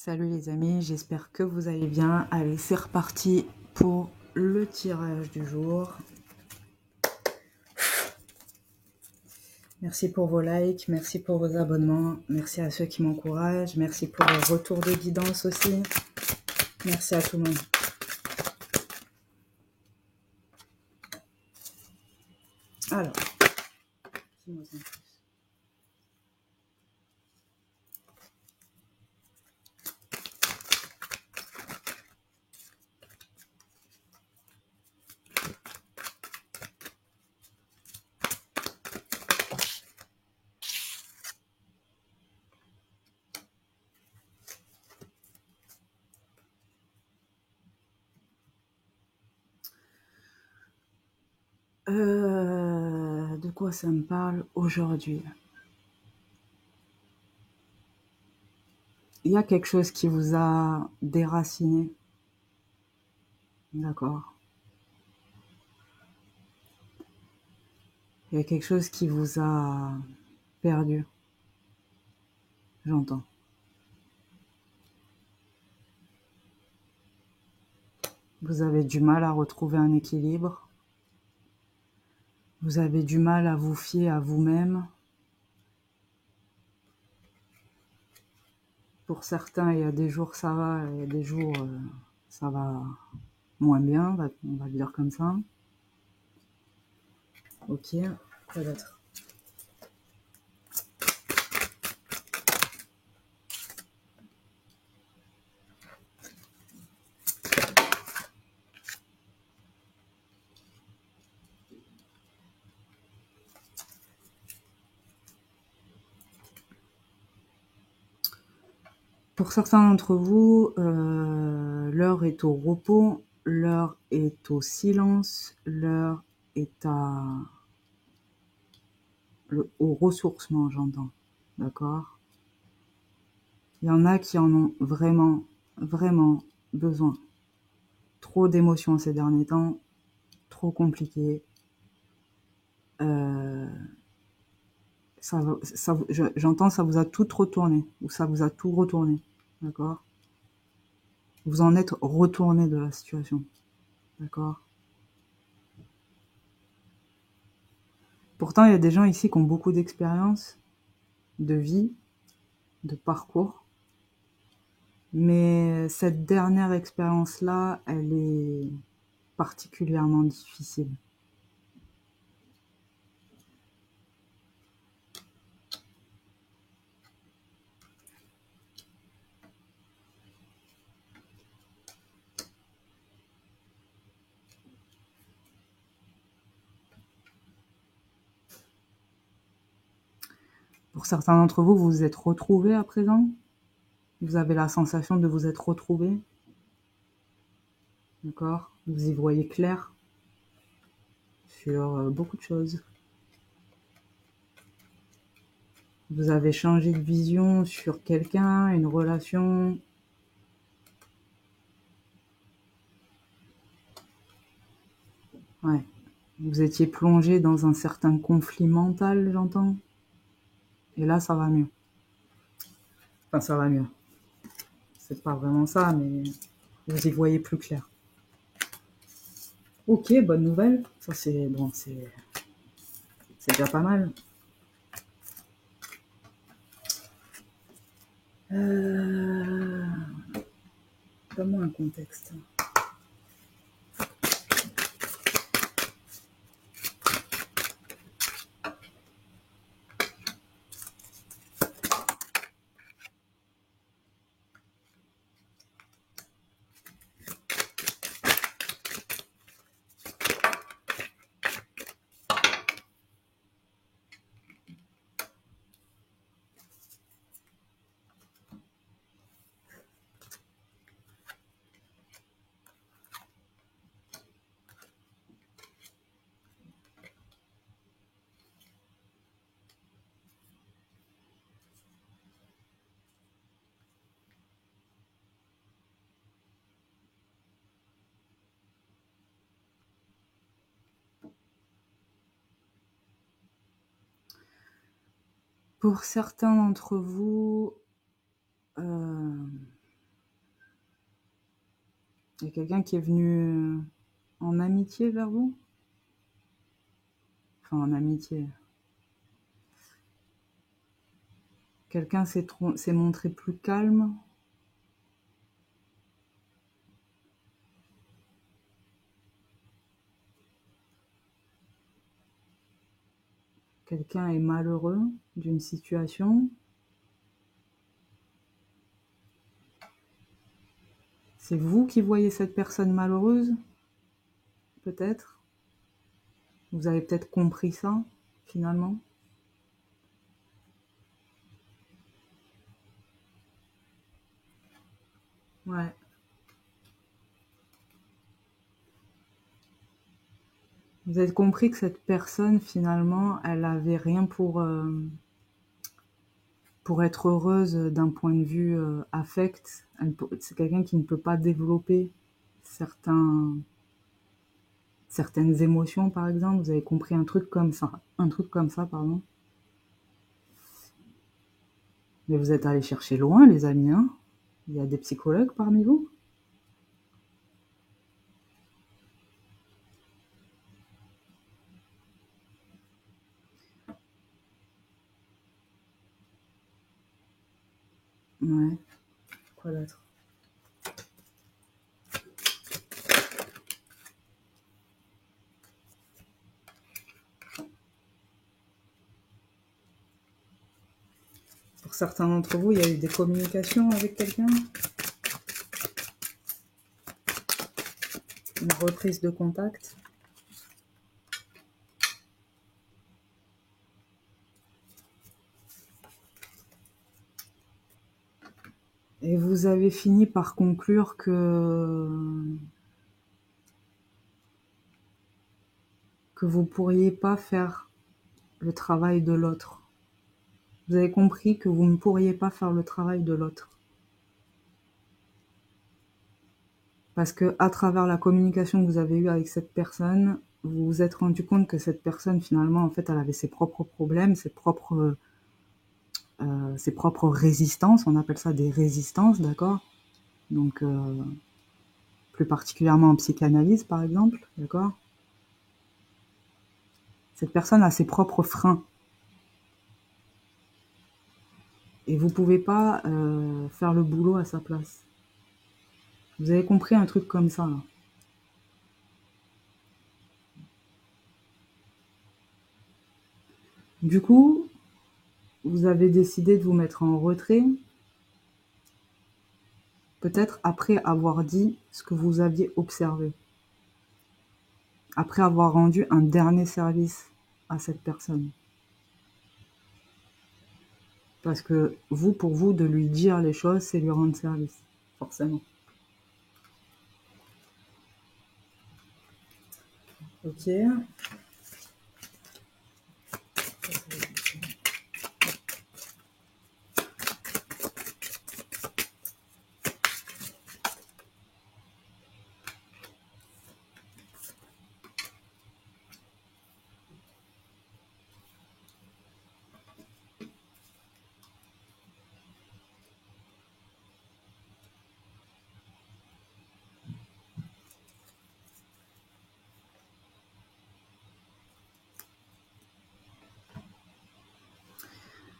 Salut les amis, j'espère que vous allez bien. Allez, c'est reparti pour le tirage du jour. Merci pour vos likes, merci pour vos abonnements, merci à ceux qui m'encouragent, merci pour les retours de guidance aussi. Merci à tout le monde. Alors, dis-moi en plus. De quoi ça me parle aujourd'hui? Il y a quelque chose qui vous a déraciné, d'accord? Il y a quelque chose qui vous a perdu, j'entends. Vous avez du mal à retrouver un équilibre. Vous avez du mal à vous fier à vous-même. Pour certains, il y a des jours ça va, il y a des jours ça va moins bien, on va le dire comme ça. Ok, quoi d'autre? Pour certains d'entre vous, l'heure est au repos, l'heure est au silence, l'heure est au ressourcement, j'entends. D'accord? Il y en a qui en ont vraiment, vraiment besoin. Trop d'émotions ces derniers temps, trop compliqué. J'entends, ça vous a tout retourné, ou ça vous a tout retourné, d'accord? Vous en êtes retourné de la situation, d'accord? Pourtant, il y a des gens ici qui ont beaucoup d'expérience, de vie, de parcours, mais cette dernière expérience-là, elle est particulièrement difficile. Pour certains d'entre vous, vous vous êtes retrouvés à présent. Vous avez la sensation de vous être retrouvés. D'accord? Vous y voyez clair sur beaucoup de choses. Vous avez changé de vision sur quelqu'un, une relation. Ouais. Vous étiez plongé dans un certain conflit mental, j'entends. Et là, ça va mieux. Enfin, ça va mieux. C'est pas vraiment ça, mais vous y voyez plus clair. Ok, bonne nouvelle. Ça, c'est bon, c'est déjà pas mal. Donne-moi un contexte. Pour certains d'entre vous, Il y a quelqu'un qui est venu en amitié vers vous? Enfin, en amitié. Quelqu'un s'est montré plus calme? Quelqu'un est malheureux d'une situation? C'est vous qui voyez cette personne malheureuse? Peut-être? Vous avez peut-être compris ça, finalement? Ouais. Vous avez compris que cette personne, finalement, elle avait rien pour être heureuse d'un point de vue affect. C'est quelqu'un qui ne peut pas développer certaines émotions, par exemple. Vous avez compris un truc comme ça. Un truc comme ça, pardon. Mais vous êtes allés chercher loin, les amis, hein. Il y a des psychologues parmi vous? Ouais. Quoi d'autre? Pour certains d'entre vous, il y a eu des communications avec quelqu'un? Une reprise de contact? Et vous avez fini par conclure que vous pourriez pas faire le travail de l'autre. Vous avez compris que vous ne pourriez pas faire le travail de l'autre. Parce que à travers la communication que vous avez eue avec cette personne, vous vous êtes rendu compte que cette personne, finalement, en fait, elle avait ses propres problèmes, ses propres résistances. On appelle ça des résistances, d'accord? Donc, plus particulièrement en psychanalyse, par exemple, d'accord? Cette personne a ses propres freins. Et vous pouvez pas faire le boulot à sa place. Vous avez compris un truc comme ça, là. Du coup, vous avez décidé de vous mettre en retrait, peut-être après avoir dit ce que vous aviez observé, après avoir rendu un dernier service à cette personne. Parce que vous, pour vous, de lui dire les choses, c'est lui rendre service, forcément. Ok.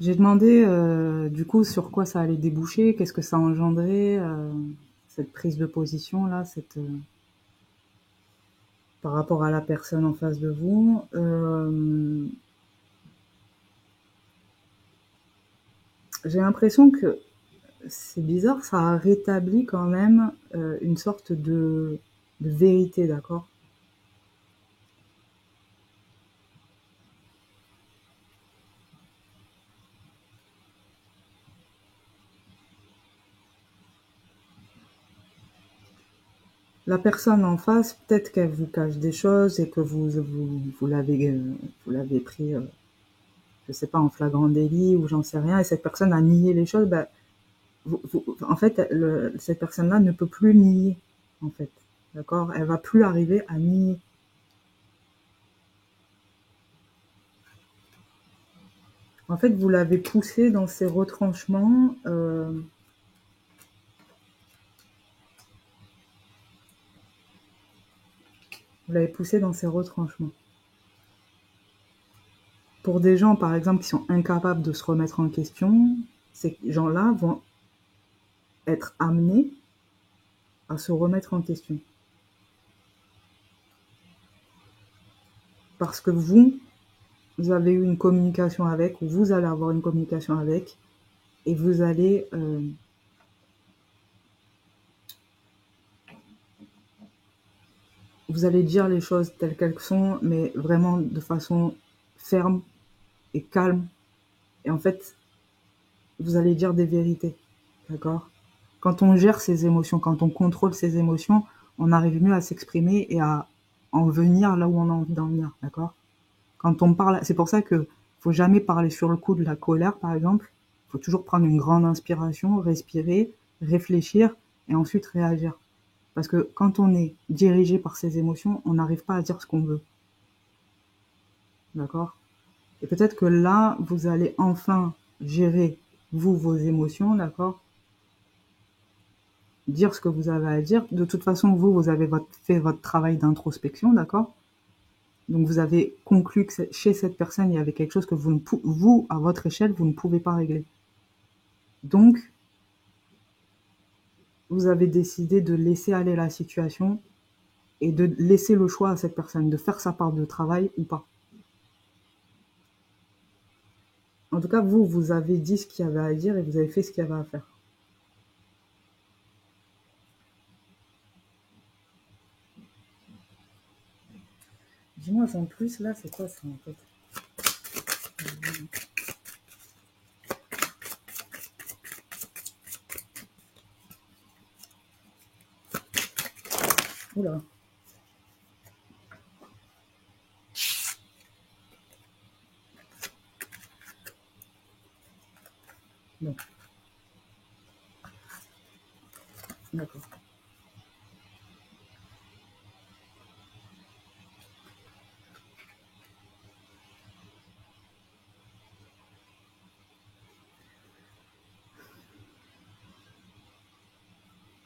J'ai demandé du coup sur quoi ça allait déboucher, qu'est-ce que ça engendrait, cette prise de position là, par rapport à la personne en face de vous. J'ai l'impression que c'est bizarre, ça a rétabli quand même une sorte de vérité, d'accord? La personne en face, peut-être qu'elle vous cache des choses et que vous l'avez pris, je sais pas, en flagrant délit ou j'en sais rien, et cette personne a nié les choses. Bah, en fait, cette personne-là ne peut plus nier, en fait, d'accord? Elle va plus arriver à nier. En fait, vous l'avez poussée dans ses retranchements. Vous l'avez poussé dans ses retranchements. Pour des gens, par exemple, qui sont incapables de se remettre en question, ces gens-là vont être amenés à se remettre en question. Parce que vous avez eu une communication avec, ou vous allez avoir une communication avec, et vous allez dire les choses telles qu'elles sont, mais vraiment de façon ferme et calme. Et en fait, vous allez dire des vérités, d'accord? Quand on gère ses émotions, quand on contrôle ses émotions, on arrive mieux à s'exprimer et à en venir là où on a envie d'en venir, d'accord? Quand on parle, c'est pour ça que faut jamais parler sur le coup de la colère, par exemple. Faut toujours prendre une grande inspiration, respirer, réfléchir et ensuite réagir. Parce que quand on est dirigé par ses émotions, on n'arrive pas à dire ce qu'on veut. D'accord? Et peut-être que là, vous allez enfin gérer, vous, vos émotions, d'accord? Dire ce que vous avez à dire. De toute façon, vous avez fait votre travail d'introspection, d'accord? Donc vous avez conclu que chez cette personne, il y avait quelque chose que vous, à votre échelle, vous ne pouvez pas régler. Donc, vous avez décidé de laisser aller la situation et de laisser le choix à cette personne de faire sa part de travail ou pas. En tout cas, vous avez dit ce qu'il y avait à dire et vous avez fait ce qu'il y avait à faire. Dis-moi en plus, là, c'est quoi ça en fait? Oula. Bon. D'accord.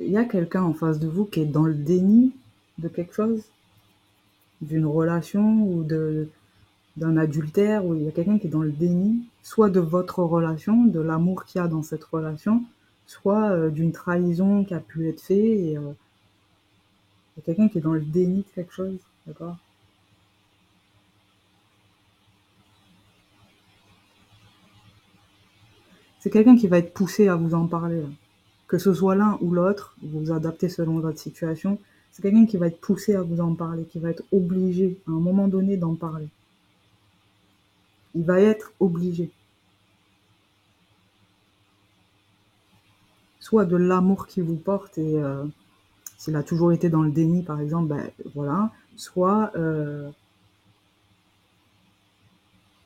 Il y a quelqu'un en face de vous qui est dans le déni de quelque chose, d'une relation ou d'un adultère, ou il y a quelqu'un qui est dans le déni, soit de votre relation, de l'amour qu'il y a dans cette relation, soit d'une trahison qui a pu être faite, et il y a quelqu'un qui est dans le déni de quelque chose, d'accord? C'est quelqu'un qui va être poussé à vous en parler, là. Que ce soit l'un ou l'autre, vous vous adaptez selon votre situation, c'est quelqu'un qui va être poussé à vous en parler, qui va être obligé à un moment donné d'en parler. Il va être obligé. Soit de l'amour qu'il vous porte et s'il a toujours été dans le déni, par exemple, ben voilà. Soit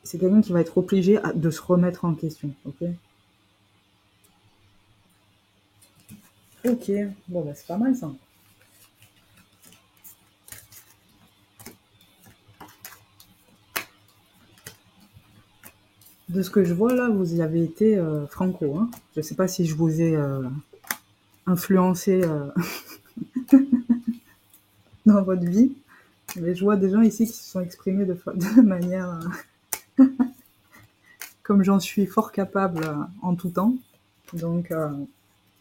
c'est quelqu'un qui va être obligé de se remettre en question, ok? Ok, bon bah c'est pas mal ça. De ce que je vois là, vous y avez été franco, hein. Je sais pas si je vous ai influencé dans votre vie, mais je vois des gens ici qui se sont exprimés de manière comme j'en suis fort capable en tout temps. Donc,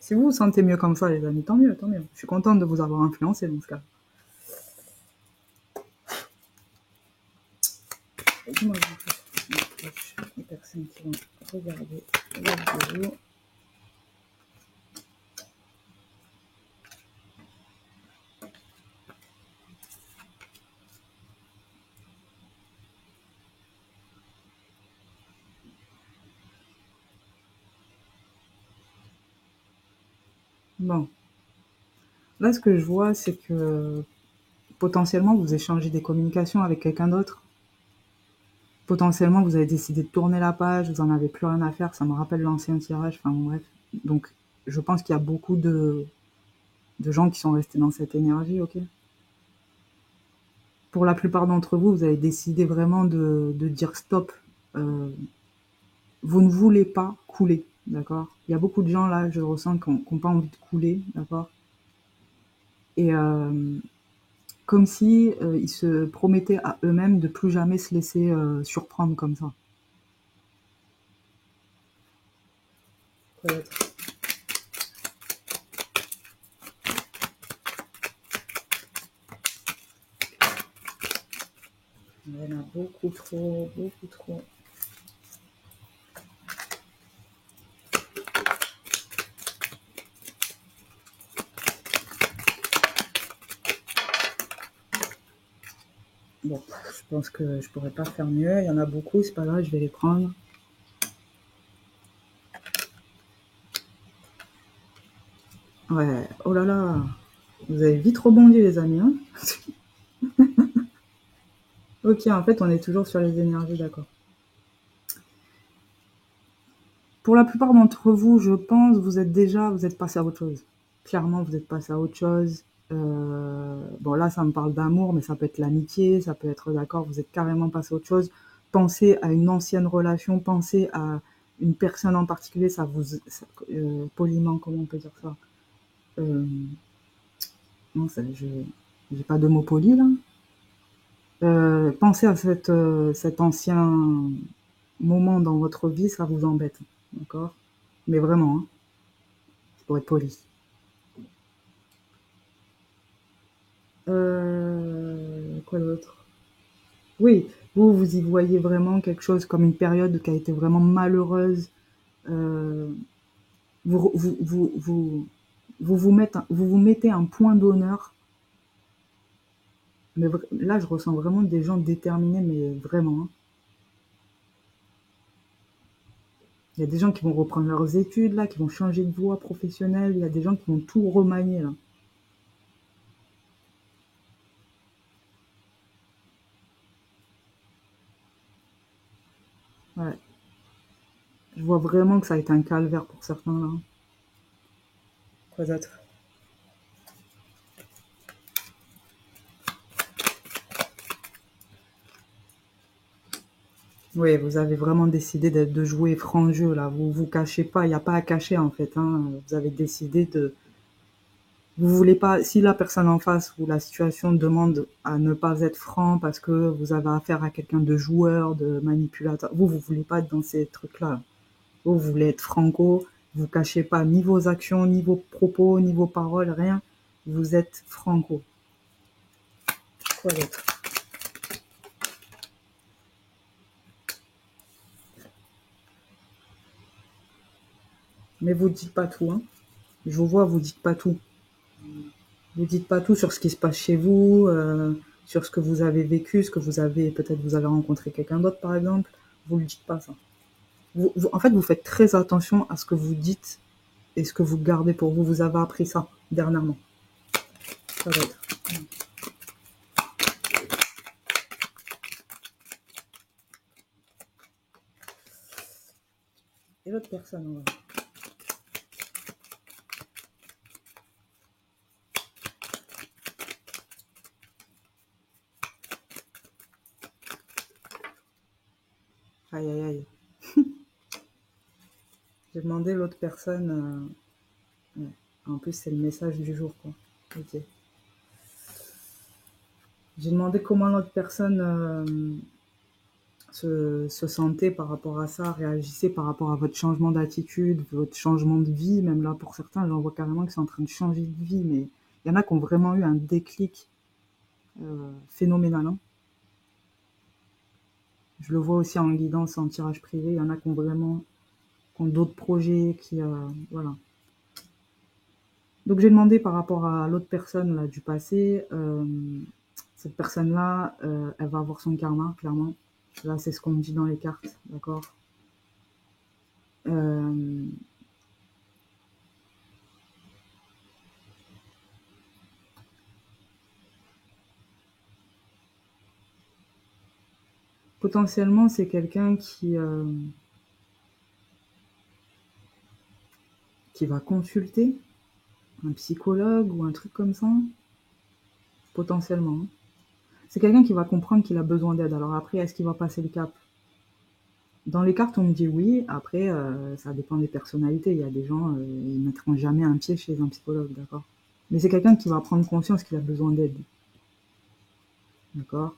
si vous vous sentez mieux comme ça, les amis, tant mieux, tant mieux. Je suis contente de vous avoir influencé dans ce cas. Dis-moi, les personnes qui vont regarder la vidéo. Bon, là, ce que je vois, c'est que potentiellement, vous échangez des communications avec quelqu'un d'autre. Potentiellement, vous avez décidé de tourner la page, vous en avez plus rien à faire. Ça me rappelle l'ancien tirage, enfin bon, bref. Donc, je pense qu'il y a beaucoup de gens qui sont restés dans cette énergie, ok? Pour la plupart d'entre vous, vous avez décidé vraiment de dire stop. Euh, Vous ne voulez pas couler, d'accord? Il y a beaucoup de gens là, je ressens, qui n'ont pas envie de couler, d'accord? Et comme si ils se promettaient à eux-mêmes de plus jamais se laisser surprendre comme ça. Il y en a beaucoup trop, beaucoup trop. Bon, je pense que je pourrais pas faire mieux. Il y en a beaucoup, c'est pas grave, je vais les prendre. Ouais, oh là là, vous avez vite rebondi les amis, hein. Ok, en fait, on est toujours sur les énergies, d'accord. Pour la plupart d'entre vous, je pense, vous êtes passé à autre chose. Clairement, vous êtes passé à autre chose. Bon, là, ça me parle d'amour, mais ça peut être l'amitié, ça peut être, d'accord, vous êtes carrément passé à autre chose. Pensez à une ancienne relation, pensez à une personne en particulier, poliment, comment on peut dire ça? Non, j'ai pas de mot poli, là. Pensez à cet ancien moment dans votre vie, ça vous embête, d'accord? Mais vraiment, hein, pour être poli. Quoi d'autre? Oui, vous y voyez vraiment quelque chose comme une période qui a été vraiment malheureuse. Euh, vous, vous, vous, vous, vous mettez un point d'honneur. Mais là, je ressens vraiment des gens déterminés, mais vraiment, hein. Il y a des gens qui vont reprendre leurs études, là, qui vont changer de voie professionnelle. Il y a des gens qui vont tout remanier, là. Ouais. Je vois vraiment que ça a été un calvaire pour certains, là. Quoi d'autre? Oui, vous avez vraiment décidé de jouer franc jeu, là. Vous vous cachez pas, il n'y a pas à cacher, en fait, hein. Vous avez décidé de... Vous voulez pas... Si la personne en face ou la situation demande à ne pas être franc parce que vous avez affaire à quelqu'un de joueur, de manipulateur, vous voulez pas être dans ces trucs-là. Vous voulez être franco, vous cachez pas ni vos actions, ni vos propos, ni vos paroles, rien. Vous êtes franco. Quoi d'autre? Mais vous dites pas tout, hein. Je vous vois, vous dites pas tout. Vous dites pas tout sur ce qui se passe chez vous, sur ce que vous avez vécu, ce que vous avez, peut-être vous avez rencontré quelqu'un d'autre par exemple. Vous ne le dites pas ça. En fait, vous faites très attention à ce que vous dites et ce que vous gardez pour vous. Vous avez appris ça dernièrement. Ça va être. Et l'autre personne, ouais. Aïe aïe aïe. J'ai demandé l'autre personne. Ouais. En plus, c'est le message du jour, quoi. Ok. J'ai demandé comment l'autre personne se sentait par rapport à ça, réagissait par rapport à votre changement d'attitude, votre changement de vie. Même là, pour certains, j'en vois carrément qui sont en train de changer de vie, mais il y en a qui ont vraiment eu un déclic phénoménal, hein. Je le vois aussi en guidance, en tirage privé. Il y en a qui ont vraiment qui ont d'autres projets, voilà. Donc j'ai demandé par rapport à l'autre personne là, du passé, cette personne-là, elle va avoir son karma, clairement. Là, c'est ce qu'on me dit dans les cartes, d'accord. euh, Potentiellement, c'est quelqu'un qui va consulter un psychologue ou un truc comme ça, potentiellement, hein. C'est quelqu'un qui va comprendre qu'il a besoin d'aide. Alors après, est-ce qu'il va passer le cap? Dans les cartes, on me dit oui. Après, ça dépend des personnalités. Il y a des gens, ils mettront jamais un pied chez un psychologue, d'accord. Mais c'est quelqu'un qui va prendre conscience qu'il a besoin d'aide. d'accord?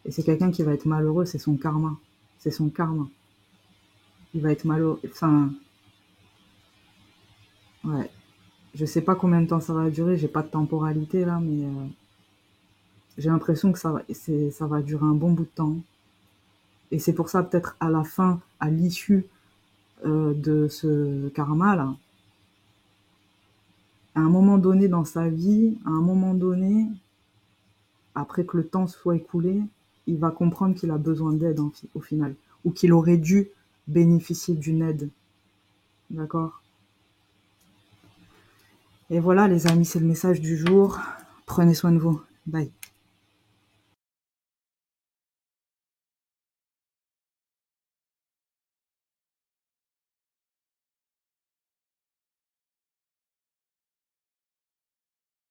Et c'est quelqu'un qui va être malheureux, c'est son karma. C'est son karma. Il va être malheureux, enfin, ouais. Je sais pas combien de temps ça va durer, j'ai pas de temporalité là, mais j'ai l'impression que ça va durer un bon bout de temps. Et c'est pour ça, peut-être à la fin, à l'issue de ce karma là, à un moment donné dans sa vie, à un moment donné, après que le temps soit écoulé, il va comprendre qu'il a besoin d'aide au final, ou qu'il aurait dû bénéficier d'une aide. D'accord? Et voilà les amis, c'est le message du jour. Prenez soin de vous. Bye.